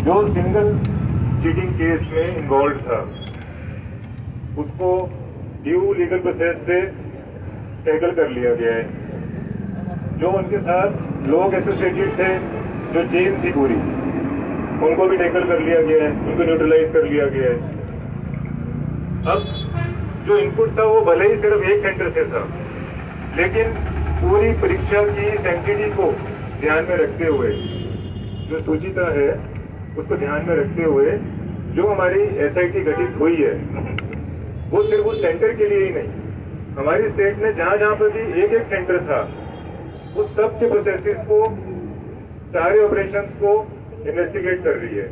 जो single cheating case में involve था उसको ड्यू लीगल प्रोसेस से टैकल कर लिया गया है। जो उनके साथ लोग एसोसिएटेड थे, जो चेन थी पूरी, उनको भी टैकल कर लिया गया है, उनको न्यूट्रलाइज कर लिया गया है। अब जो इनपुट था वो भले ही सिर्फ एक सेंटर से था, लेकिन पूरी परीक्षा की सैंक्टिटी को ध्यान में रखते हुए, जो सूचिता है उसको ध्यान में रखते हुए जो हमारी एसआईटी गठित हुई है वो सिर्फ उस सेंटर के लिए ही नहीं, हमारी स्टेट में जहां जहां पर भी एक एक सेंटर था उस सब के प्रोसेसेस को, सारे ऑपरेशंस को इन्वेस्टिगेट कर रही है।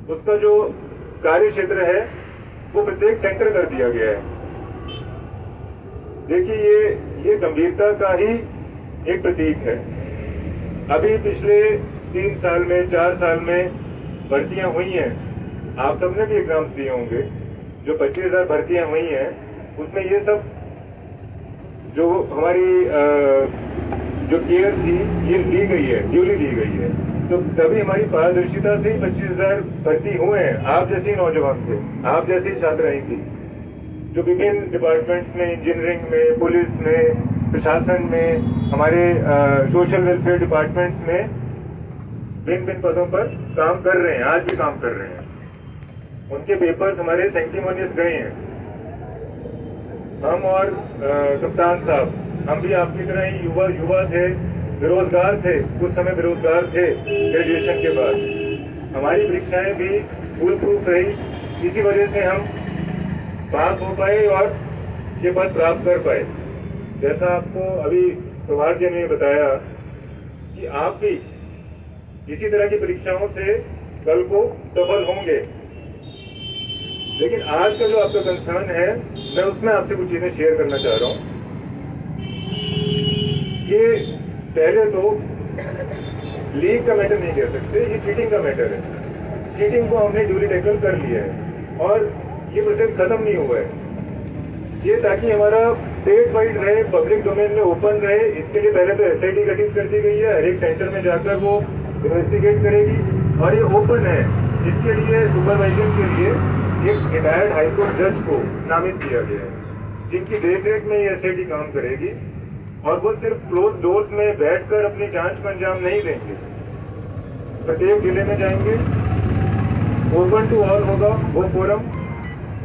उसका जो कार्य क्षेत्र है वो प्रत्येक सेंटर कर दिया गया है। देखिए ये गंभीरता का ही एक प्रतीक है। अभी पिछले 3 साल में 4 साल में भर्तियां हुई हैं, आप सबने भी एग्जाम्स दिए होंगे। जो 25,000 भर्तियां हुई हैं उसमें ये सब जो हमारी जो केयर थी ये ली गई है, ड्यूली ली गई है। तो तभी हमारी पारदर्शिता से ही 25,000 भर्ती हुए हैं। आप जैसे नौजवान थे, आप जैसी छात्राएं थी जो विभिन्न डिपार्टमेंट्स में, इंजीनियरिंग में, पुलिस में, प्रशासन में, हमारे सोशल वेलफेयर डिपार्टमेंट्स में भिन्न भिन्न पदों पर काम कर रहे हैं, आज भी काम कर रहे हैं। उनके पेपर्स हमारे सैंक्टिमोनियस गए हैं। हम और कप्तान साहब, हम भी आपकी तरह ही युवा थे, बेरोजगार थे, कुछ समय बेरोजगार थे ग्रेजुएशन के बाद। हमारी परीक्षाएं भी फुल प्रूफ रही, इसी वजह से हम पास हो पाए और ये पद प्राप्त कर पाए। जैसा आपको अभी प्रभात जी ने बताया कि आप भी इसी तरह की परीक्षाओं से कल को सफल होंगे। लेकिन आज का जो आपका कंसर्न है, मैं उसमें आपसे कुछ चीजें शेयर करना चाह रहा हूं। ये पहले तो लीग का मैटर नहीं कह सकते, ये चीटिंग का मैटर है। चीटिंग को हमने ड्यूली टैकल कर लिया है और ये प्रोसेस खत्म नहीं हुआ है। ये ताकि हमारा स्टेट वाइड रहे, पब्लिक डोमेन में ओपन रहे, इसके लिए पहले तो एसआईटी गठित कर दी गई है। हर एक सेंटर में जाकर वो इन्वेस्टिगेट करेगी और ये ओपन है। इसके लिए सुपरवाइजन के लिए एक रिटायर्ड हाईकोर्ट जज को नामित किया गया है, जिनकी देखरेख में ये एसआईटी काम करेगी और वो सिर्फ क्लोज डोर्स में बैठकर अपनी जांच को अंजाम नहीं देंगे। प्रत्येक जिले में जाएंगे, ओपन टू ऑल होगा वो फोरम।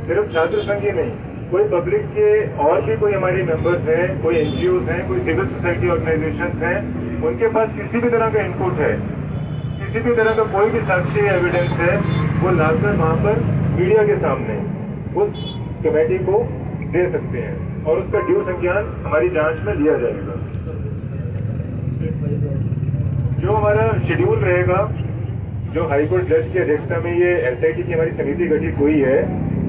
सिर्फ छात्र संघ ही नहीं, कोई पब्लिक के और भी कोई हमारे मेंबर्स हैं, कोई एनजीओज हैं, कोई सिविल सोसाइटी ऑर्गेनाइजेशंस हैं, उनके पास किसी भी तरह का इनपुट है, किसी भी तरह का कोई भी साक्ष्य एविडेंस है, वो लाकर वहां पर मीडिया के सामने उस कमेटी को दे सकते हैं और उसका ड्यू संज्ञान हमारी जांच में लिया जाएगा। जो हमारा शेड्यूल रहेगा, जो हाईकोर्ट जज की अध्यक्षता में ये एसआईटी की हमारी समिति गठित हुई है,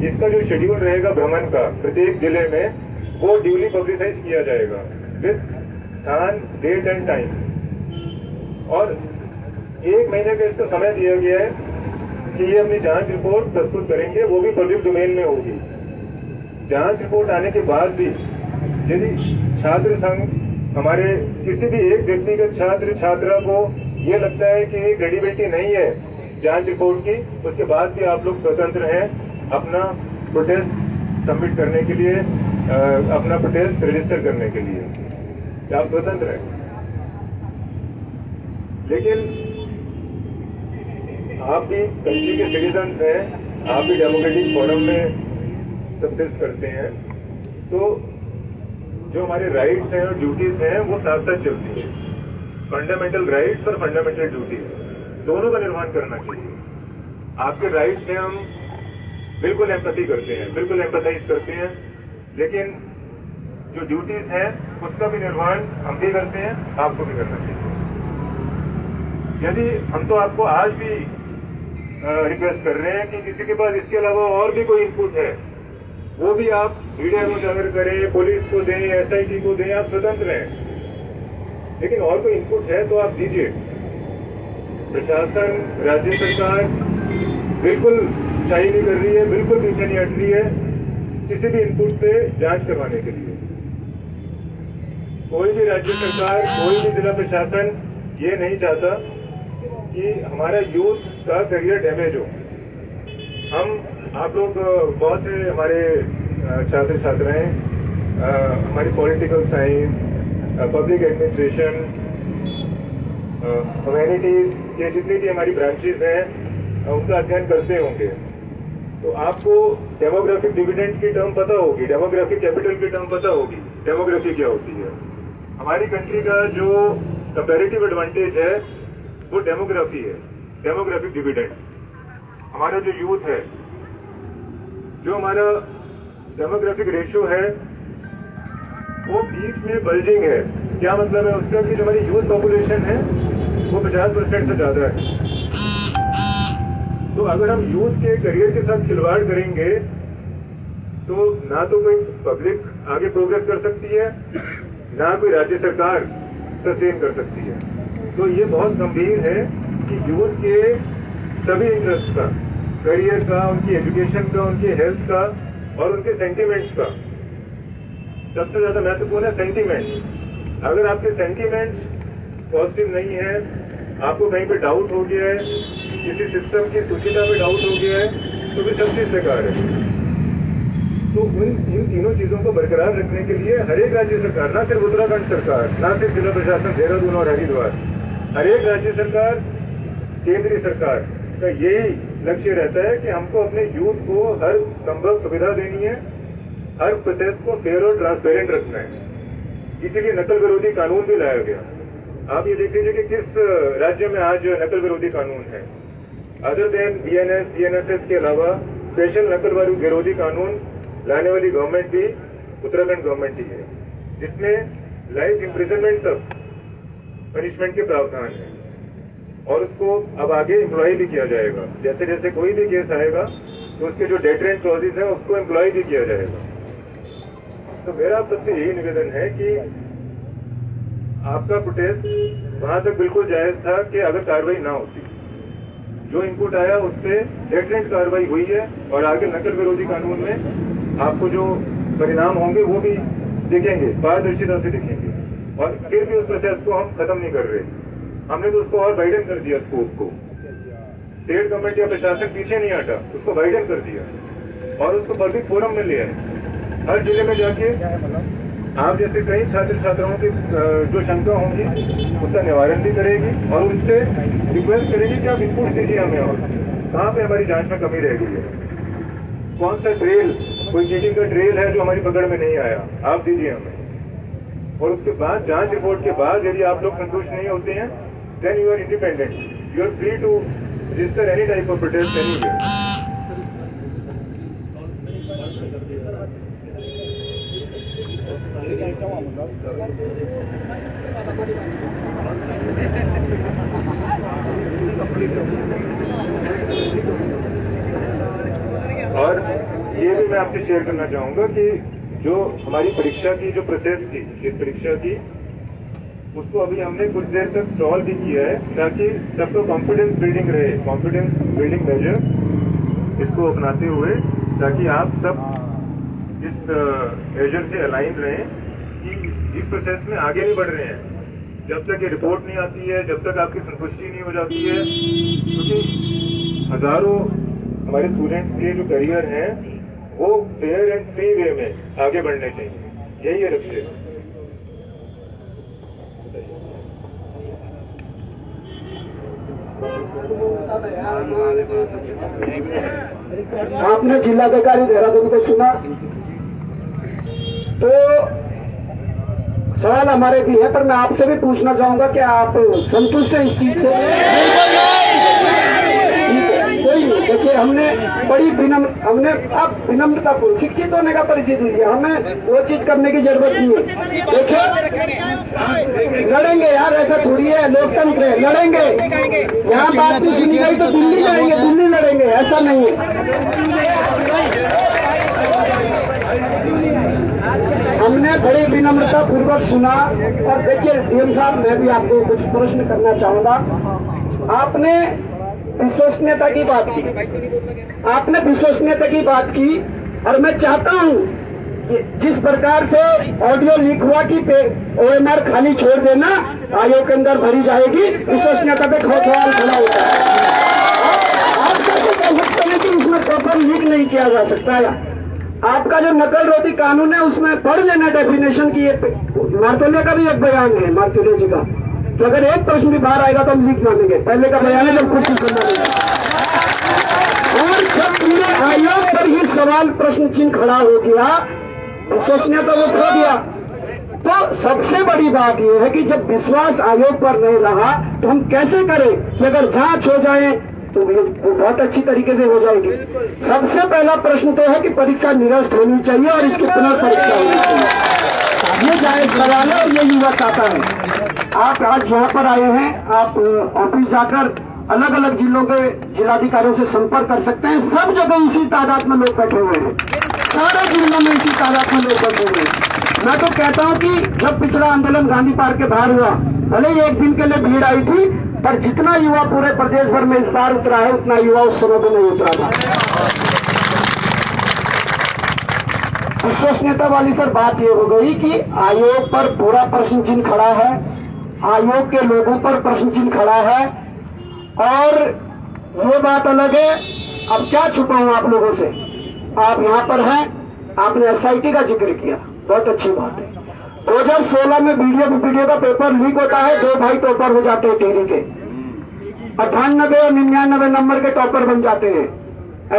इसका जो शेड्यूल रहेगा भ्रमण का प्रत्येक जिले में, वो ड्यूली पब्लिसाइज किया जाएगा विद स्थान, डेट एंड टाइम। और 1 महीने का इसका समय दिया गया है कि ये अपनी जांच रिपोर्ट प्रस्तुत करेंगे, वो भी पब्लिक डोमेन में होगी। जांच रिपोर्ट आने के बाद भी यदि छात्र संघ, हमारे किसी भी एक व्यक्तिगत छात्र छात्रा को ये लगता है कि क्रेडिबिलिटी नहीं है जांच रिपोर्ट की, उसके बाद भी आप लोग स्वतंत्र हैं अपना प्रोटेस्ट सबमिट करने के लिए, अपना प्रोटेस्ट रजिस्टर करने के लिए। आप स्वतंत्र हैं। लेकिन आप भी कंट्री के सिटीजन हैं, आप भी डेमोक्रेटिक फोरम में सब्सिस्ट करते हैं, तो जो हमारे राइट्स हैं और ड्यूटीज हैं वो साथ साथ चलती हैं। फंडामेंटल राइट्स और फंडामेंटल ड्यूटीज दोनों का निर्वहन करना चाहिए। आपके राइट्स से हम बिल्कुल एम्पैथी करते हैं, बिल्कुल एम्पैथाइज करते हैं, लेकिन जो ड्यूटीज हैं उसका भी निर्वहन हम भी करते हैं, आपको भी करना चाहिए। यदि हम तो आपको आज भी रिक्वेस्ट कर रहे हैं कि किसी के पास इसके अलावा और भी कोई इनपुट है, वो भी आप मीडिया में उजागर करें, पुलिस को दें, एसआईटी को दें, आप स्वतंत्र हैं। लेकिन और कोई इनपुट है तो आप दीजिए। प्रशासन, राज्य सरकार बिल्कुल शाही नहीं कर रही है, बिल्कुल पीछे नहीं हट रही है किसी भी इनपुट पे जांच करवाने के लिए। कोई भी राज्य सरकार, कोई भी जिला प्रशासन ये नहीं चाहता कि हमारा यूथ का करियर डैमेज हो। आप लोग बहुत से हमारे छात्र छात्राएं हमारी political science, public administration, humanities के जितनी भी हमारी ब्रांचेज हैं उनका अध्ययन करते होंगे, तो आपको डेमोग्राफिक डिविडेंड की टर्म पता होगी, डेमोग्राफिक कैपिटल की टर्म पता होगी। डेमोग्राफी क्या होती है? हमारी कंट्री का जो कंपैरेटिव एडवांटेज है वो डेमोग्राफी है, डेमोग्राफिक डिविडेंड। हमारा जो यूथ है, जो हमारा डेमोग्राफिक रेशियो है वो बीच में बल्जिंग है। क्या मतलब है उसका? कि जो हमारी यूथ पॉपुलेशन है वो 50% से ज्यादा है। तो अगर हम यूथ के करियर के साथ खिलवाड़ करेंगे तो ना तो कोई पब्लिक आगे प्रोग्रेस कर सकती है, ना कोई राज्य सरकार सस्टेन कर सकती है। तो ये बहुत गंभीर है कि यूथ के सभी इंटरेस्ट का, करियर का, उनकी एजुकेशन का, उनकी हेल्थ का और उनके सेंटिमेंट्स का, सबसे ज्यादा महत्वपूर्ण है सेंटिमेंट्स। अगर आपके सेंटिमेंट्स पॉजिटिव नहीं है, आपको कहीं पे डाउट हो गया है, किसी सिस्टम की सुचिता पे डाउट हो गया है, तो फिर सब चीज बेकार है। तो इन तीनों चीजों को बरकरार रखने के लिए हर एक राज्य सरकार, ना सिर्फ उत्तराखंड सरकार, ना सिर्फ जिला प्रशासन देहरादून और हरिद्वार, हर एक राज्य सरकार, केंद्रीय सरकार का यही लक्ष्य रहता है कि हमको अपने यूथ को हर संभव सुविधा देनी है, हर प्रोसेस को फेयर और ट्रांसपेरेंट रखना है। इसीलिए नकल विरोधी कानून भी लाया गया। आप ये देख लीजिए कि किस राज्य में आज नकल विरोधी कानून है। अदर देन बीएनएस, बीएनएसएस के अलावा स्पेशल नकल विरोधी कानून लाने वाली गवर्नमेंट भी उत्तराखंड गवर्नमेंट ही है, जिसमें लाइफ इम्प्रिजनमेंट तक पनिशमेंट के प्रावधान है। और उसको अब आगे एम्प्लॉय भी किया जाएगा। जैसे जैसे कोई भी केस आएगा तो उसके जो डेटरेंट क्लॉजेज है उसको एम्प्लॉय भी किया जाएगा। तो मेरा सबसे यही निवेदन है कि आपका प्रोटेस्ट वहां तक बिल्कुल जायज था कि अगर कार्रवाई ना होती, जो इनपुट आया उस पर डेटरेंट कार्रवाई हुई है और आगे नकल विरोधी कानून में आपको जो परिणाम होंगे वो भी दिखेंगे, पारदर्शिता से दिखेंगे। और फिर भी उस प्रोसेस को हम खत्म नहीं कर रहे, हमने तो उसको और वाइडन कर दिया स्कोप को। स्टेट गवर्नमेंट या प्रशासन पीछे नहीं हटा, उसको वाइडन कर दिया और उसको पब्लिक फोरम में ले आए। हर जिले में जाके आप जैसे कई छात्र छात्राओं की जो शंका होंगी उसका निवारण भी करेगी और उनसे रिक्वेस्ट करेगी कि आप इनपुट दीजिए हमें, और कहाँ पे हमारी जांच में कमी रह गई है, कौन सा ट्रेल, कोई चीटिंग का ट्रेल है जो हमारी पकड़ में नहीं आया, आप दीजिए हमें। और उसके बाद जांच रिपोर्ट के बाद यदि आप लोग संतुष्ट नहीं होते हैं, then you are independent, you are free to register any type of protest anywhere. और ये भी मैं आपसे शेयर करना चाहूंगा कि जो हमारी परीक्षा की जो प्रोसेस थी, इस परीक्षा की, उसको अभी हमने कुछ देर तक स्टॉल भी किया है ताकि सबको कॉन्फिडेंस बिल्डिंग रहे, कॉन्फिडेंस बिल्डिंग मेजर इसको अपनाते हुए, ताकि आप सब इस मेजर से अलाइन रहें कि इस प्रोसेस में आगे नहीं बढ़ रहे हैं। जब तक ये रिपोर्ट नहीं आती है, जब तक आपकी संतुष्टि नहीं हो जाती है, क्योंकि हजारों हमारे स्टूडेंट्स के जो करियर हैं वो फेयर एंड फ्री वे में आगे बढ़ने चाहिए, यही है लक्ष्य। आपने जिलाधिकारी देहरादून को सुना, तो सवाल हमारे भी है, पर मैं आपसे भी पूछना चाहूंगा कि आप संतुष्ट हैं इस चीज से? देखिए, हमने बड़ी हमने अब विनम्रतापूर्वक शिक्षित होने का परिचय दीजिए, हमें वो चीज करने की जरूरत नहीं है। देखिए, लड़ेंगे यार, ऐसा थोड़ी है, लोकतंत्र है, लड़ेंगे। यहाँ बात नहीं सुनी गई तो दिल्ली जाएंगे, दिल्ली लड़ेंगे, ऐसा नहीं है। हमने बड़ी विनम्रता पूर्वक सुना। और देखिए डीएम साहब, मैं भी आपको कुछ प्रश्न करना चाहूंगा। आपने विश्वसनीयता की बात की, आपने विश्वसनीयता की बात की, और मैं चाहता हूं जिस प्रकार से ऑडियो लीक हुआ कि OMR खाली छोड़ देना आयोग के अंदर भरी जाएगी, विश्वसनीयता पे सवाल खड़ा होता है। आप कैसे कह सकते हैं कि उसमें पेपर लीक नहीं किया जा सकता है? आपका जो नकल रोधी कानून है उसमें पढ़ लेना डेफिनेशन की। मार्तोलिया का भी एक बयान है, मार्तोलिया जी का, कि अगर एक प्रश्न भी बाहर आएगा तो हम लीक मानेंगे। पहले का बयान है जब खुद से सुना। और जब पूरे आयोग पर ही सवाल प्रश्न चिन्ह खड़ा हो गया, विश्वसनीयता वो खो दिया। तो सबसे बड़ी बात यह है कि जब विश्वास आयोग पर नहीं रहा तो हम कैसे करें कि अगर जांच हो जाए तो वो बहुत अच्छी तरीके से हो जाएगी। सबसे पहला प्रश्न तो है कि परीक्षा निरस्त होनी चाहिए और इसकी पुनर्परीक्षा होनी चाहिए। ये जायज सवाल है और ये युवा चाहता है। आप आज यहाँ पर आए हैं, आप ऑफिस जाकर अलग अलग जिलों के जिलाधिकारियों से संपर्क कर सकते हैं। सब जगह इसी तादाद में लोग बैठे हुए हैं, सारे जिलों में इसी तादाद में लोग बैठे हुए हैं। मैं तो कहता हूं कि जब पिछला आंदोलन गांधी पार्क के बाहर हुआ, भले ही एक दिन के लिए भीड़ आई थी, पर जितना युवा पूरे प्रदेश भर में इस बार उतरा है उतना युवा उस समय भी नहीं उतरा था। विश्वसनीयता वाली सर बात ये हो गई कि आयोग पर पूरा प्रश्न चिन्ह खड़ा है, आयोग के लोगों पर प्रश्न चिन्ह खड़ा है। और ये बात अलग है, अब क्या छुपाऊं आप लोगों से, आप यहाँ पर हैं, आपने SIT का जिक्र किया, बहुत अच्छी बात है। 2016 में वीडियो का पेपर लीक होता है, 2 भाई टॉपर हो जाते हैं टेरी के, 98 और 99 नंबर के टॉपर बन जाते हैं।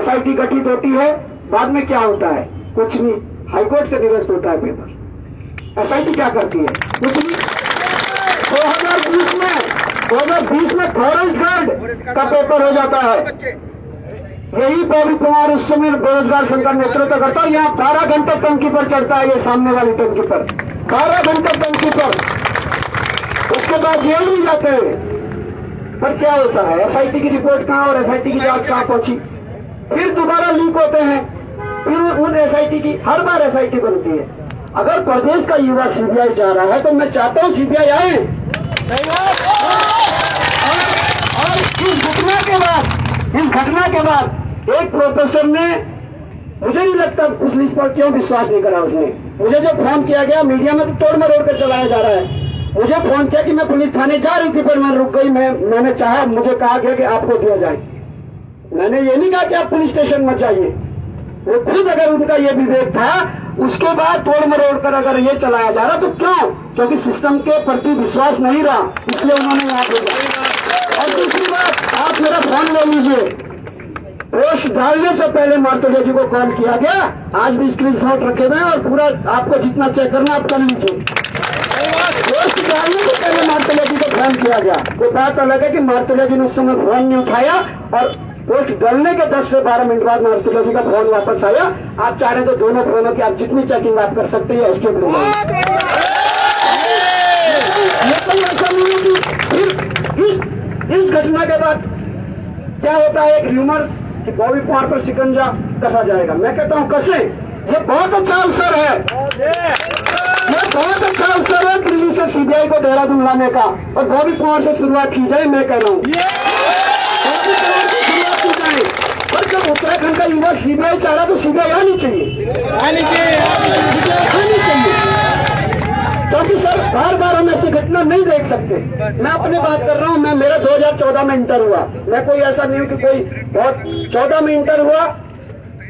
SIT गठित होती है, बाद में क्या होता है? कुछ नहीं, हाईकोर्ट से निरस्त होता है पेपर। SIT क्या करती है? कुछ नहीं। 2020 में फॉरेस्ट गार्ड का पेपर हो जाता है। यही बॉबी कुमार उस समय बेरोजगार संघ का नेतृत्व करता है। यहाँ 12 घंटे टंकी पर चढ़ता है, ये सामने वाली टंकी पर 12 घंटे टंकी पर, उसके बाद जेल भी जाते हैं। पर क्या होता है? SIT की रिपोर्ट कहाँ और SIT की जांच कहाँ पहुंची? फिर दोबारा लीक होते हैं, फिर उन SIT की हर बार SIT बनती है। अगर प्रदेश का युवा CBI जा रहा है तो मैं चाहता हूँ CBI आए। और इस घटना के बाद एक प्रोफेसर ने, मुझे नहीं लगता उस लिस्ट पर क्यों विश्वास नहीं करा उसने। मुझे जो फोन किया गया मीडिया में तो तोड़ मरोड़ कर चलाया जा रहा है। मुझे फोन किया कि मैं पुलिस थाने जा रही थी, पर मैं रुक गई। मैंने चाहा, मुझे कहा गया कि आपको दिया जाए। मैंने ये नहीं कहा कि आप पुलिस स्टेशन मत जाइए। वो खुद अगर उनका ये विवेक था, उसके बाद तोड़ मरोड़ कर अगर ये चलाया जा रहा तो क्यों? क्योंकि सिस्टम के प्रति विश्वास नहीं रहा, इसलिए उन्होंने यहाँ भेजा। और दूसरी बात, आप मेरा फोन ले लीजिए, पोस्ट डालने से पहले मार्तोलिया जी को कॉल किया गया, आज भी स्क्रीनशॉट रखे हुए हैं और पूरा आपको जितना चेक करना आप कर लीजिए। पोस्ट डालने से पहले मार्तोलिया जी को फोन किया गया। वो बात अलग है कि मार्तोलिया जी ने उस समय फोन नहीं उठाया और पोस्ट डालने के 10 से 12 मिनट बाद मार्तोलिया जी का फोन वापस आया। आप चाह रहे तो दोनों फोनों की आप जितनी चेकिंग आप कर सकते हैं एस्केप हो जाए। लेकिन ऐसा नहीं है कि फिर इस घटना के बाद क्या होता है, एक र्यूमर्स कि बॉबी कुमार पर शिकंजा कसा जाएगा। मैं कहता हूं कसे, ये बहुत अच्छा अवसर है, ये बहुत अच्छा अवसर है दिल्ली से CBI को देहरादून लाने का और बॉबी कुमार से शुरुआत की जाए। मैं कह रहा हूं बॉबी कुमार से शुरुआत की जाए। पर जब उत्तराखंड का युवा CBI चाह रहा तो CBI आनी चाहिए, आनी चाहिए। क्योंकि सर बार बार हम ऐसी घटना नहीं देख सकते। मैं अपनी बात कर रहा हूँ, मेरा 2014 में इंटर हुआ। मैं कोई ऐसा नहीं हूँ कि कोई बहुत 14 में इंटर हुआ।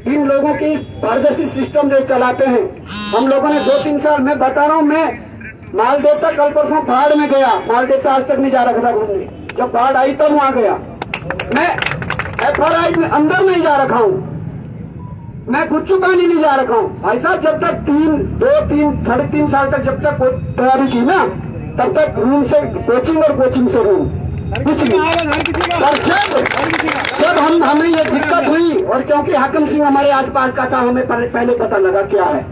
इन लोगों की पारदर्शी सिस्टम जो चलाते हैं, हम लोगों ने 2-3 साल, मैं बता रहा हूँ, मैं मालदेवता कल परसों बाढ़ में गया। मालदेवता आज तक नहीं जा रखा था घूमने, जब बाढ़ आई तब वहां गया। मैं FRI में अंदर नहीं जा रखा हूँ, मैं कुछ पानी नहीं जा रखा हूँ भाई साहब। जब तक 3, 3.5 साल तक जब तक तैयारी की ना, तब तक रूम से कोचिंग और कोचिंग से रूम, कुछ नहीं। और जब हमें ये दिक्कत हुई, और क्योंकि हाकिम सिंह हमारे आसपास का था, हमें पहले पता लगा क्या है।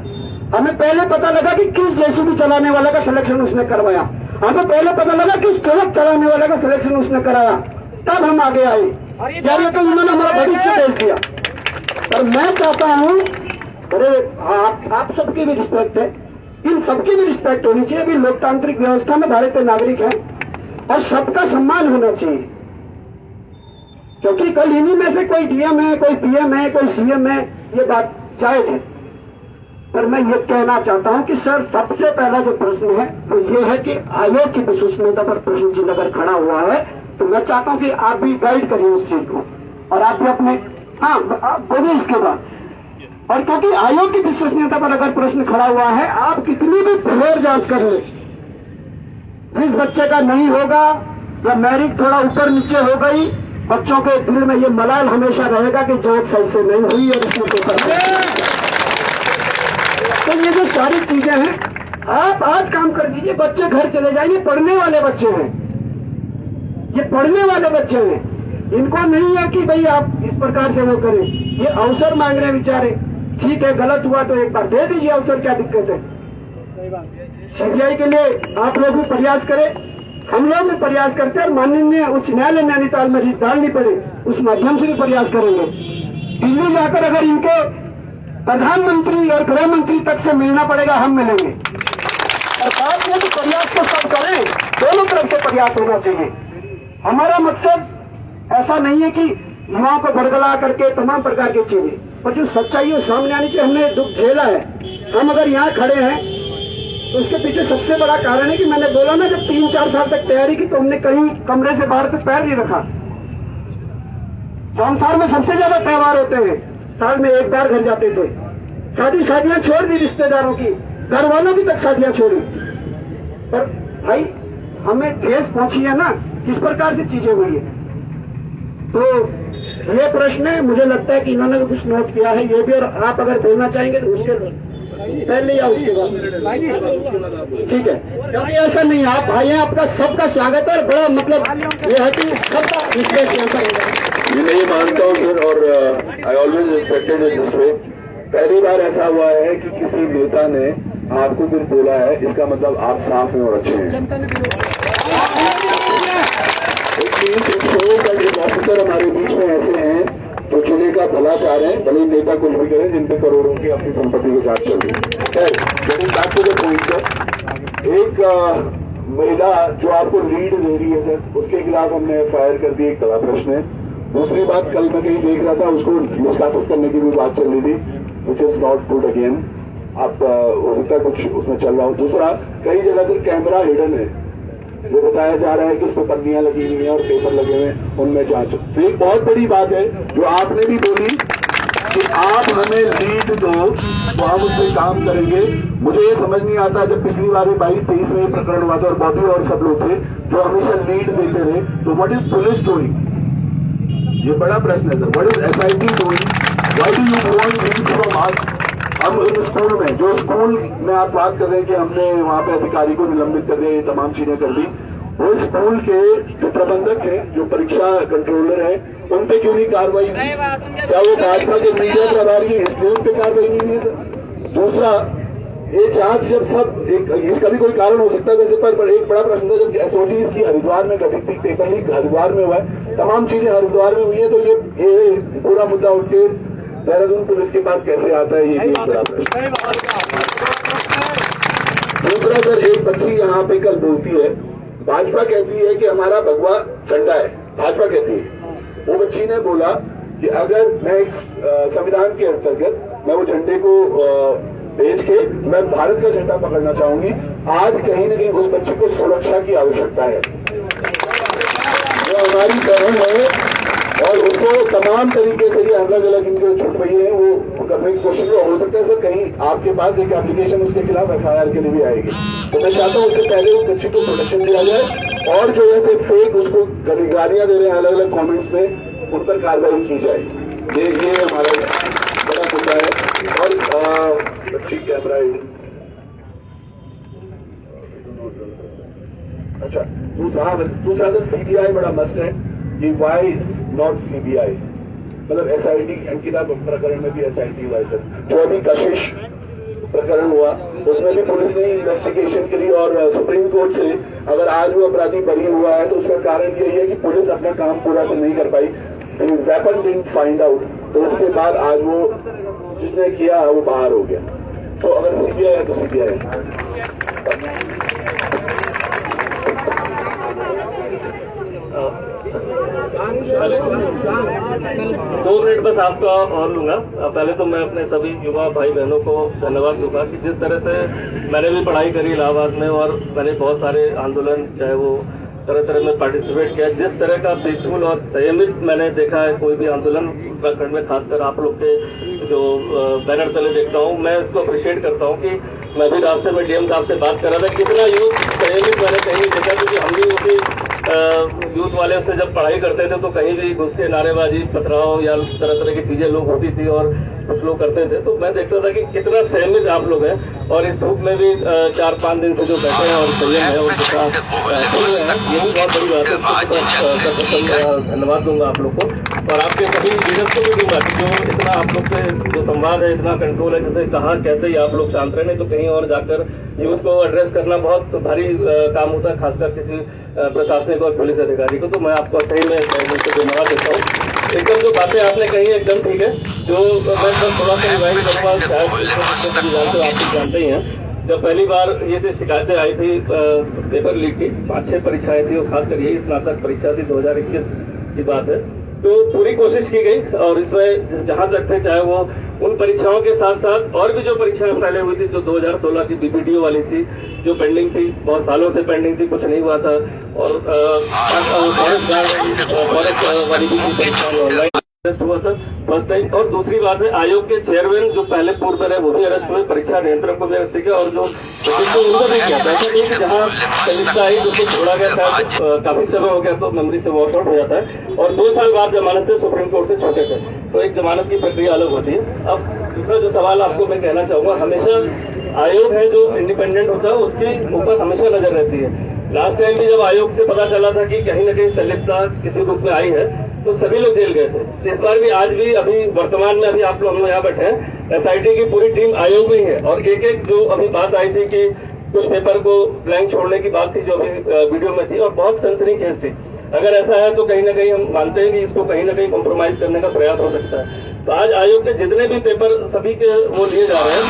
हमें पहले पता लगा कि किस JCB चलाने वाला का सिलेक्शन उसने करवाया। हमें पहले पता लगा किस ट्रक चलाने वाले का सिलेक्शन उसने कराया, तब हम आगे आए। यार तो उन्होंने हमारा भविष्य देख दिया। और मैं चाहता हूं, अरे आप सबकी भी रिस्पेक्ट है, इन सबकी भी रिस्पेक्ट होनी चाहिए। अभी लोकतांत्रिक व्यवस्था में भारत के नागरिक हैं और सबका सम्मान होना चाहिए। क्योंकि कल इन्हीं में से कोई DM है, कोई PM है, कोई CM है, ये बात जायज है। पर मैं ये कहना चाहता हूं कि सर सबसे पहला जो प्रश्न है वो ये है कि आयोग की विश्वसनीयता पर प्रश्न चिन्ह अगर खड़ा हुआ है तो मैं चाहता हूं कि आप भी गाइड करिए उस चीज को और आप भी अपने आप बोलिए इसके बाद। और क्योंकि आयोग की विश्वसनीयता पर अगर प्रश्न खड़ा हुआ है, आप कितनी भी फ्लोर जांच कर ले, जिस बच्चे का नहीं होगा या मेरिट थोड़ा ऊपर नीचे हो गई, बच्चों के दिल में ये मलाल हमेशा रहेगा कि जांच सही से नहीं हुई और इसमें पेपर। तो ये जो सारी चीजें हैं, आप आज काम कर दीजिए, बच्चे घर चले जाएंगे, पढ़ने वाले बच्चे हैं, ये पढ़ने वाले बच्चे हैं, इनको नहीं है कि भाई आप इस प्रकार से वो करें, ये अवसर मांग रहे हैं बेचारे। ठीक है, गलत हुआ तो एक बार दे दीजिए अवसर, क्या दिक्कत है। सीबीआई के लिए आप लोग भी प्रयास करें, हम लोग भी प्रयास करते हैं, और माननीय उच्च न्यायालय नैनीताल में रिट डालनी पड़े उस माध्यम से भी प्रयास करेंगे। दिल्ली जाकर अगर इनके प्रधानमंत्री और गृह मंत्री तक से मिलना पड़ेगा, हम मिलेंगे। और बात यह कि प्रयास को सब करें, दोनों तरफ से प्रयास होना चाहिए। हमारा मकसद ऐसा नहीं है कि युवाओं को भड़बड़ा करके तमाम प्रकार की चीजें, पर जो सच्चाई है सामने आनी चाहिए। हमने दुख झेला है, हम अगर यहाँ खड़े हैं तो उसके पीछे सबसे बड़ा कारण है कि मैंने बोला ना, जब 3-4 साल तक तैयारी की तो हमने कहीं कमरे से बाहर तक पैर नहीं रखा। संसार में सबसे ज्यादा त्योहार होते हैं, साल में एक बार घर जाते थे, शादियां छोड़ दी, रिश्तेदारों की, घर वालों की तक शादियां छोड़ी। पर भाई हमें ठेस पहुंची है ना, किस प्रकार से चीजें हुई है। तो ये प्रश्न है, मुझे लगता है कि इन्होंने भी कुछ नोट किया है, ये भी, और आप अगर बोलना चाहेंगे तो उसके पहले या उसके बाद, ठीक है। क्योंकि ऐसा नहीं, आप भाई हैं, आपका सबका स्वागत है, और बड़ा मतलब ये है कि सबका रिस्पेक्ट यहाँ पर। मैं ये मानता हूँ सर, और I always respected in this way. पहली बार ऐसा हुआ है कि किसी नेता ने आपको कुछ बोला है, इसका मतलब आप साफ हैं और अच्छे हैं। एक ऑफिसर हमारे बीच में ऐसे हैं जो जिले का भला चाह रहे हैं, भले ही नेता कुछ भी करें, जिन पे करोड़ों की अपनी संपत्ति की जांच चल रही है। लेकिन बात तो पॉइंट सर, एक महिला जो आपको लीड दे रही है सर, उसके खिलाफ हमने FIR कर दी, एक बड़ा प्रश्न है। दूसरी बात, कल मैं कहीं देख रहा था, उसको निष्कासित करने की भी बात चल रही थी, which is not good again. आप होता कुछ उसमें चल रहा हो। दूसरा, कई जगह से कैमरा हिडन है, जो बताया जा रहा है कि उस पर पन्नियां लगी हुई हैं और पेपर लगे हुए हैं, उनमें जांच। तो एक बहुत बड़ी बात है जो आपने भी बोली कि आप हमें लीड दो तो हम उस पर काम करेंगे। मुझे ये समझ नहीं आता, जब पिछली बार 22-23 में ये प्रकरण हुआ था और बॉबी और सब लोग थे जो हमेशा लीड देते रहे, तो व्हाट इज पुलिस डूइंग? ये बड़ा प्रश्न है sir. What is SIT doing? Why do you want lead from us? हम इन स्कूल में, जो स्कूल में आप बात कर रहे हैं कि हमने वहां पे अधिकारी को निलंबित कर दिया, ये तमाम चीजें कर दी, वो स्कूल के जो प्रबंधक हैं, जो परीक्षा कंट्रोलर हैं, उन पे क्यों नहीं कार्रवाई? क्या वो भाजपा के मीडिया प्रभारी हैं इसलिए उन पे कार्रवाई नहीं हुई सर? दूसरा, ये जांच जब सब इसका भी कोई कारण हो सकता है वैसे, पर एक बड़ा प्रश्न था, जब SOG इसकी हरिद्वार में घटित थी, पेपर लीक हरिद्वार में हुआ है, तमाम चीजें हरिद्वार में हुई है, तो ये पूरा मुद्दा उठ के देहरादून पुलिस के पास कैसे आता है, ये भी बड़ा प्रश्न। दूसरा सर, एक बच्ची यहाँ पे कल बोलती है, भाजपा कहती है कि हमारा भगवा झंडा है, भाजपा कहती है। वो बच्ची ने बोला कि अगर मैं इस संविधान के अंतर्गत मैं वो झंडे को भेज के मैं भारत का झंडा पकड़ना चाहूंगी। आज कहीं न कहीं उस बच्ची को सुरक्षा की आवश्यकता है, वो हमारी बहन है, और उसको तमाम तरीके से ये अलग अलग इनके छुट रही है, वो करने की कोशिश हो सकता है सर, कहीं आपके पास एक एप्लीकेशन उसके खिलाफ FIR के लिए भी आएगी। तो मैं चाहता हूँ उससे पहले उस बच्ची को प्रोटेक्शन दिया जाए, और जो ऐसे फेक उसको गालियां दे रहे हैं अलग अलग कमेंट्स में, उन पर कार्रवाई की जाए। ये हमारा बड़ा मुद्दा है। और बच्ची कैमरा, अच्छा दूसरा सर CBI बड़ा मस्ट है कि वाई नॉट CBI, मतलब SIT अंकिता प्रकरण में भी SIT हुआ है सर। जो अभी कशिश प्रकरण हुआ उसमें भी पुलिस ने इन्वेस्टिगेशन करी, और सुप्रीम कोर्ट से अगर आज वो अपराधी बरी हुआ है तो उसका कारण यही है कि पुलिस अपना काम पूरा से नहीं कर पाई, वेपन डिडंट फाइंड आउट, तो उसके बाद आज वो जिसने किया वो बाहर हो गया। तो अगर CBI है तो CBI है। 2 मिनट बस आपका और लूंगा। पहले तो मैं अपने सभी युवा भाई बहनों को धन्यवाद दूंगा कि जिस तरह से मैंने भी पढ़ाई करी इलाहाबाद में और मैंने बहुत सारे आंदोलन चाहे वो तरह तरह में पार्टिसिपेट किया, जिस तरह का पीसफुल और संयमित मैंने देखा है कोई भी आंदोलन उत्तराखंड में, खासकर आप लोग के जो बैनर तले देखता हूँ, मैं इसको अप्रिशिएट करता हूँ कि मैं भी रास्ते में डीएम साहब से बात कर रहा था, कितना यूथ संयमित मैंने कहीं नहीं देखा, क्योंकि हम भी उसी यूथ वाले से जब पढ़ाई करते थे तो कहीं भी घुस के नारेबाजी, पथराव या तरह तरह की चीजें लोग होती थी और कुछ लोग करते थे, तो मैं देखता था कि कितना संयमित आप लोग हैं और इस धूप में भी 4-5 दिन से जो बैठे हैं और संयम है और ये भी बहुत बड़ी बात है। धन्यवाद दूंगा आप लोग को और आपके सभी लीडर्स को भी दूंगा कि जो इतना आप लोग से जो संवाद है, इतना कंट्रोल है, जैसे कहा कहते ही आप लोग शांत रहे, नहीं तो कहीं और जाकर यूथ को एड्रेस करना बहुत भारी काम होता है, खासकर किसी प्रशासनिक और पुलिस अधिकारी को। तो मैं आपको सही में धन्यवाद देता हूँ। एकदम जो बातें आपने कही है एकदम ठीक है। जो मैं थोड़ा सा रिवाइज करूँगा, शायद आप जानते ही हैं, जब पहली बार ये जो शिकायतें आई थी पेपर लीक की, 5-6 परीक्षाएं थी और खासकर यही स्नातक परीक्षा थी, 2021 की बात है, तो पूरी कोशिश की गई और इसमें जहां तक थे, चाहे वो उन परीक्षाओं के साथ साथ और भी जो परीक्षाएं पहले हुई थी, जो 2016 की बीपीडीओ वाली थी, जो पेंडिंग थी, बहुत सालों से पेंडिंग थी, कुछ नहीं हुआ था, और फॉरेस्ट वाली भी परीक्षा ऑनलाइन हुआ था फर्स्ट टाइम। और दूसरी बात है, आयोग के चेयरमैन जो पहले पूर्व में रहे वो भी अरेस्ट हुए, परीक्षा नियंत्रक को भी अरेस्ट किया और जो उनको नहीं किया। ऐसा नहीं कि जहाँ परीक्षा आई उसको छोड़ा गया था, काफी समय हो गया तो मेमोरी से वॉश आउट हो जाता है और 2 साल बाद जमानत से सुप्रीम कोर्ट से छोटे थे, तो एक जमानत की प्रक्रिया अलग होती है। अब दूसरा जो सवाल आपको मैं कहना चाहूंगा, हमेशा आयोग है जो इंडिपेंडेंट होता है उसके ऊपर हमेशा नजर रहती है। लास्ट टाइम भी जब आयोग से पता चला था कि कहीं न कहीं संलिप्तता किसी रूप में आई है तो सभी लोग जेल गए थे। इस बार भी, आज भी, अभी वर्तमान में अभी आप लोग हम लोग यहाँ बैठे हैं, एसआईटी की पूरी टीम आयोग में ही है और एक जो अभी बात आई थी कि कुछ पेपर को ब्लैंक छोड़ने की बात थी जो अभी वीडियो में थी और बहुत सनसनीखेज थी। अगर ऐसा है तो कहीं ना कहीं हम मानते हैं कि इसको कहीं ना कहीं कॉम्प्रोमाइज करने का प्रयास हो सकता है। तो आज आयोग के जितने भी पेपर सभी के वो लिए जा रहे हैं,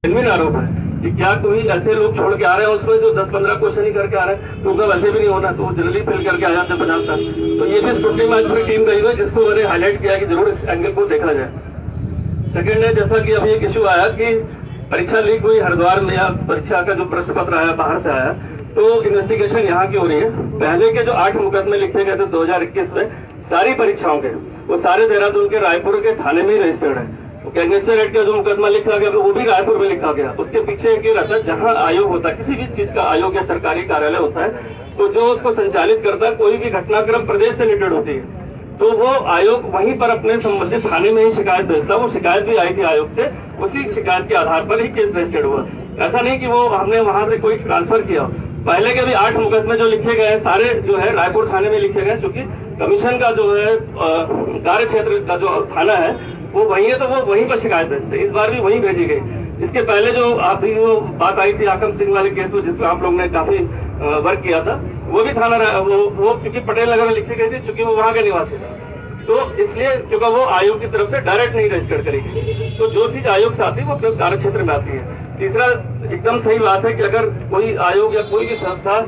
जेन्युइन आरोप है कि क्या कोई ऐसे लोग छोड़ के आ रहे हैं उसमें जो 10-15 क्वेश्चन ही करके आ रहे हैं, तो उनका वैसे भी नहीं होना, तो वो जनरली फिल करके आ जाते हैं 50 तक। तो ये भी स्क्रूटनी में आज पूरी टीम गई हुई, जिसको मैंने हाईलाइट किया कि जरूर इस एंगल को देखा जाए। सेकेंड है, जैसा कि अभी एक इश्यू आया कि परीक्षा लीक हुई हरिद्वार में, या परीक्षा का जो प्रश्न पत्र आया बाहर से आया, तो इन्वेस्टिगेशन यहाँ की हो रही है। पहले के जो 8 मुकदमे लिखे गए थे 2021 में सारी परीक्षाओं के, वो सारे देहरादून के रायपुर के थाने में ही रजिस्टर्ड है। गैंगस्टर एक्ट का जो मुकदमा लिखा गया वो भी रायपुर में लिखा गया। उसके पीछे एक रहता है, जहां आयोग होता है, किसी भी चीज का आयोग या सरकारी कार्यालय होता है, तो जो उसको संचालित करता है, कोई भी घटनाक्रम प्रदेश से रिलेटेड होती है तो वो आयोग वहीं पर अपने संबंधित थाने में ही शिकायत भेजता है। वो शिकायत भी आई थी आयोग से, उसी शिकायत के आधार पर ही केस रजिस्टर्ड हुआ। ऐसा नहीं कि वो हमने वहां से कोई ट्रांसफर किया। पहले के भी 8 मुकदमे जो लिखे गए सारे जो है रायपुर थाने में लिखे गए, चूंकि कमीशन का जो है कार्य क्षेत्र का जो थाना है वो वही है, तो वो वहीं पर शिकायत भेजते। इस बार भी वहीं भेजी गई। इसके पहले जो अभी वो बात आई थी आकम सिंह वाले केस में, जिसमें आप लोगों ने काफी वर्क किया था, वो भी थाना वो क्योंकि पटेल नगर में लिखी गई थी, चूंकि वो वहां के निवासी था, तो इसलिए क्योंकि वो आयोग की तरफ से डायरेक्ट नहीं रजिस्टर करेगी। तो जो चीज आयोग से आती है वो अपने कार्य क्षेत्र में आती है। तीसरा, एकदम सही बात है कि अगर कोई आयोग या कोई भी संस्था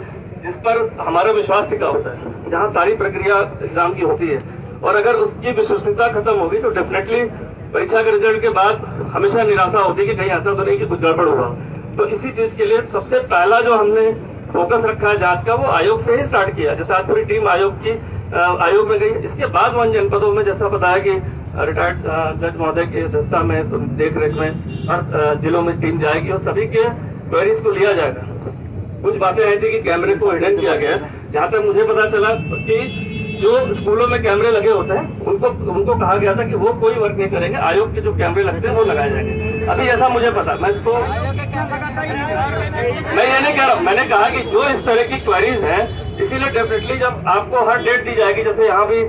जिस पर हमारा विश्वास टिका होता है, जहाँ सारी प्रक्रिया एग्जाम की होती है, और अगर उसकी विश्वसनीयता खत्म होगी तो डेफिनेटली परीक्षा के रिजल्ट के बाद हमेशा निराशा होती है कि कहीं ऐसा तो नहीं कि कुछ गड़बड़ हुआ। तो इसी चीज के लिए सबसे पहला जो हमने फोकस रखा है जांच का, वो आयोग से ही स्टार्ट किया। जैसे आज पूरी टीम आयोग में गई। इसके बाद 1 जनपदों में, जैसा बताया कि रिटायर्ड जज महोदय की अध्यक्षता में, देख रेख में हर जिलों में टीम जाएगी और सभी के क्वेरीज को लिया जाएगा। कुछ बातें आई थी कि कैमरे को हिडन किया गया। जहां तक मुझे पता चला कि जो स्कूलों में कैमरे लगे होते हैं उनको कहा गया था कि वो कोई वर्क नहीं करेंगे, आयोग के जो कैमरे लगते हैं वो लगाए जाएंगे। अभी ऐसा मुझे पता, मैं इसको मैं ये नहीं कह रहा हूँ, मैंने कहा कि जो इस तरह की क्वेरीज हैं, इसीलिए डेफिनेटली जब आपको हर डेट दी जाएगी, जैसे यहाँ भी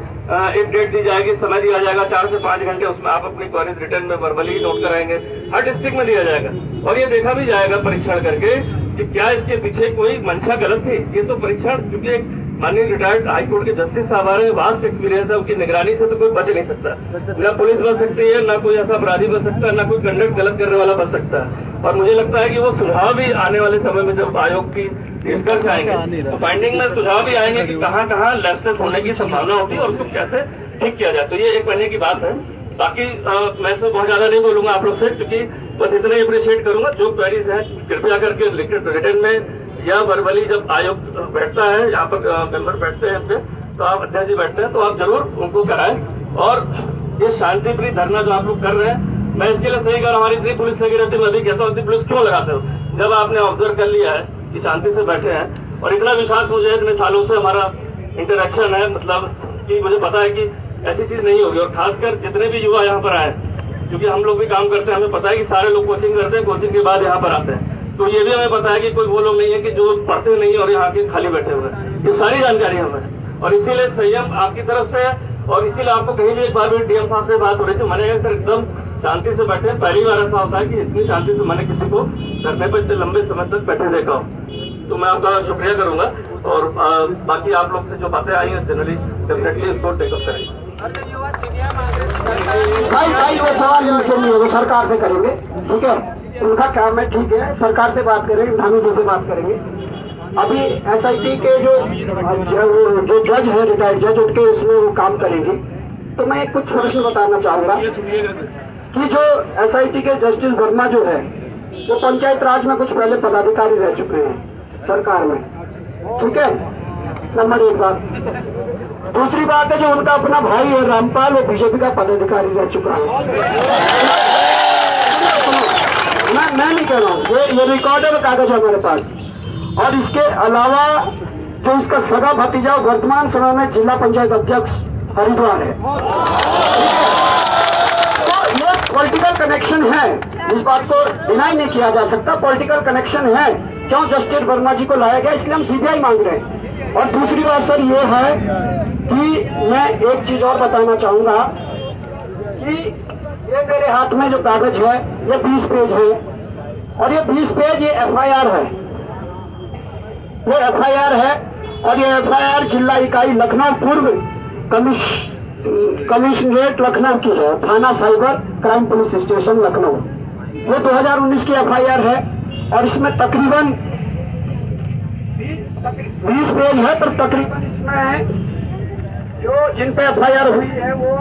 एक डेट दी जाएगी, समय दिया जाएगा 4 से 5 घंटे, उसमें आप अपनी क्वेरीज रिटर्न में वर्बली नोट कराएंगे, हर डिस्ट्रिक्ट में दिया जाएगा और ये देखा भी जाएगा परीक्षण करके कि क्या इसके पीछे कोई मंशा गलत थी। ये तो परीक्षण, क्योंकि माननीय रिटायर्ड हाईकोर्ट के जस्टिस साहब आ रहे हैं, वास्ट एक्सपीरियंस है, उनकी निगरानी से तो कोई बच नहीं सकता। ना पुलिस बच सकती है, ना कोई ऐसा अपराधी बच सकता है, ना कोई कंडक्ट गलत करने वाला बच सकता है। और मुझे लगता है कि वो सुझाव भी आने वाले समय में जब आयोग की निष्कर्ष आएंगे तो फाइंडिंग में सुझाव भी आएंगे कि कहाँ कहाँ लैप्सेस होने की संभावना होती है और उसको कैसे ठीक किया जाए। तो ये 1 महीने की बात है। बाकी मैं इसमें बहुत ज्यादा नहीं बोलूंगा आप लोग से, क्योंकि बस इतना ही अप्रिशिएट करूंगा। जो क्वेरीज है कृपया करके रिटर्न में या वर्बली जब आयोग बैठता है, यहाँ पर मेंबर बैठते हैं पे, तो आप अध्यक्ष जी बैठते हैं तो आप जरूर उनको कराएं। और ये शांतिप्रिय धरना जो आप लोग कर रहे हैं, मैं इसके लिए सही कर, हमारी इतनी पुलिस लगी रहती है, मैं भी कहता हूँ पुलिस क्यों लगाते हो? जब आपने ऑब्जर्व कर लिया है कि शांति से बैठे हैं और इतना विश्वास मुझे इतने सालों से हमारा इंटरेक्शन है, मतलब कि मुझे पता है कि ऐसी चीज नहीं होगी। और खासकर जितने भी युवा यहाँ पर आए, क्योंकि हम लोग भी काम करते हैं, हमें पता है कि सारे लोग कोचिंग करते हैं, कोचिंग के बाद यहाँ पर आते हैं। तो ये भी हमें पता है कि कोई वो लोग नहीं है कि जो पढ़ते नहीं और यहाँ के खाली बैठे हुए हैं। ये सारी जानकारी हमें, और इसीलिए संयम आपकी तरफ से है। और इसीलिए आपको कहीं भी एक बार भी डीएम साहब से बात हो रही थी, मैंने सर एकदम शांति से बैठे। पहली बार ऐसा होता है कि इतनी शांति से मैंने किसी को धरने पर इतने लंबे समय तक बैठे देखा हो। तो मैं आपका शुक्रिया करूंगा। और बाकी आप लोग से जो बातें आई हैं जनरली डेफिनेटली इसको टेकअप करेंगे। भाई वो सवाल उनसे नहीं है, वो सरकार से करेंगे, ठीक है? उनका काम है, ठीक है, सरकार से बात करेंगे, धामी जी से बात करेंगे। अभी SIT के जो जज है, रिटायर्ड जज, उनके इसमें वो काम करेंगे। तो मैं कुछ प्रश्न बताना चाहूंगा कि जो SIT के जस्टिस वर्मा जो है, वो पंचायत राज में कुछ पहले पदाधिकारी रह चुके हैं सरकार में, ठीक है? नंबर 1 बात। दूसरी बात है जो उनका अपना भाई है रामपाल, वो बीजेपी का पदाधिकारी रह चुका है। मैं नहीं कह रहा हूँ, ये रिकॉर्डेड कागज है हमारे पास। और इसके अलावा जो इसका सगा भतीजा वर्तमान समय में जिला पंचायत अध्यक्ष हरिद्वार है। तो ये पॉलिटिकल कनेक्शन है, इस बात को डिनाई नहीं किया जा सकता, पॉलिटिकल कनेक्शन है। क्यों जस्टिस वर्मा जी को लाया गया, इसलिए हम CBI मांग रहे हैं। और दूसरी बात सर ये है कि मैं एक चीज और बताना चाहूंगा कि ये मेरे हाथ में जो कागज है ये 20 पेज है, और ये 20 पेज ये FIR है, वो FIR है। और ये FIR जिला इकाई लखनऊ पूर्व कमिश्नरेट लखनऊ की है, थाना cyber crime police station Lucknow. वो 2019 की FIR है और इसमें तकरीबन 20 पेज है, पर तकरीबन इसमें जो जिन पे FIR हुई है वो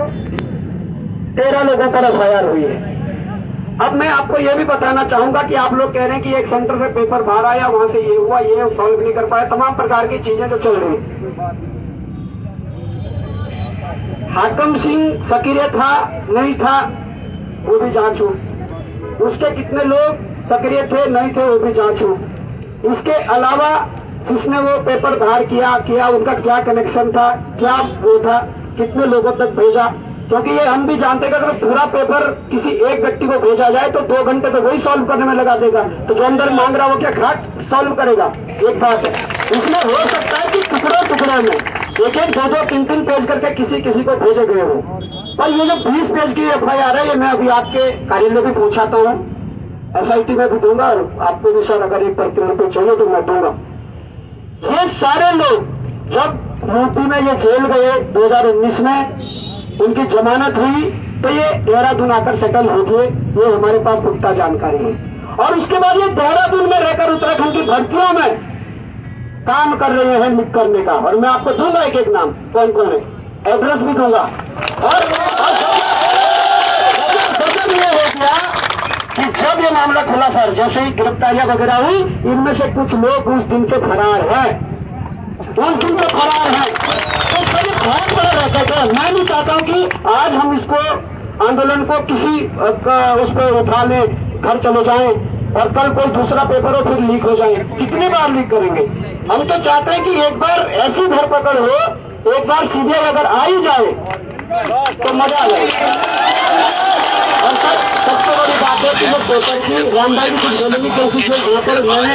13 लोगों पर FIR हुई है। अब मैं आपको ये भी बताना चाहूंगा कि आप लोग कह रहे हैं कि एक सेंटर से पेपर बाहर आया, वहां से ये हुआ, ये सॉल्व नहीं कर पाया, तमाम प्रकार की चीजें जो चल रही हैं। हाकम सिंह सक्रिय था नहीं था वो भी जांच हो, उसके कितने लोग सक्रिय थे नहीं थे वो भी जांच हो। इसके अलावा जिसने वो पेपर बाहर किया उनका क्या कनेक्शन था, क्या वो था, कितने लोगों तक भेजा, क्योंकि ये हम भी जानते हैं कि अगर पूरा पेपर किसी एक व्यक्ति को भेजा जाए तो 2 घंटे तो वही सॉल्व करने में लगा देगा, तो जो अंदर मांग रहा वो क्या खाक सॉल्व करेगा? एक बात है। इसमें हो सकता है कि टुकड़ों में 1-1, 2-2, 3-3 पेज करके किसी को भेजे गए हो। पर ये जो 20 पेज की FIR है, ये मैं अभी आपके कार्यालय भी पहुंचाता हूँ, SIT में भी दूंगा, और आपको भी सर अगर एक प्रतिनिधि चाहिए तो मैं दूंगा। ये सारे लोग जब यूपी में ये जेल गए 2019 में, उनकी जमानत हुई तो ये देहरादून आकर सेटल हो गए, ये हमारे पास पुख्ता जानकारी है। और उसके बाद ये देहरादून में रहकर उत्तराखंड की भर्तियों में काम कर रहे हैं निक करने का, और मैं आपको दूंगा एक नाम कौन कौन है, एड्रेस भी दूंगा। और ये हो गया कि जब ये मामला खुला सर, जैसे ही गिरफ्तारियां वगैरह हुई, इनमें से कुछ लोग उस दिन से फरार हैं, तो सर बहुत बड़ा रहता है। मैं नहीं चाहता हूं कि आज हम इसको आंदोलन को किसी उस पर उठा लें, घर चले जाएं, और कल कोई दूसरा पेपर हो फिर लीक हो जाए। कितनी बार लीक करेंगे? हम तो चाहते हैं कि एक बार ऐसी धरपकड़ हो, एक बार CBI अगर आ ही जाए तो मजा आ जाए। और सर सबसे बड़ी बात है कि वो पेपर की रामदाई की बोलने की कोशिश है, यहाँ पर मैंने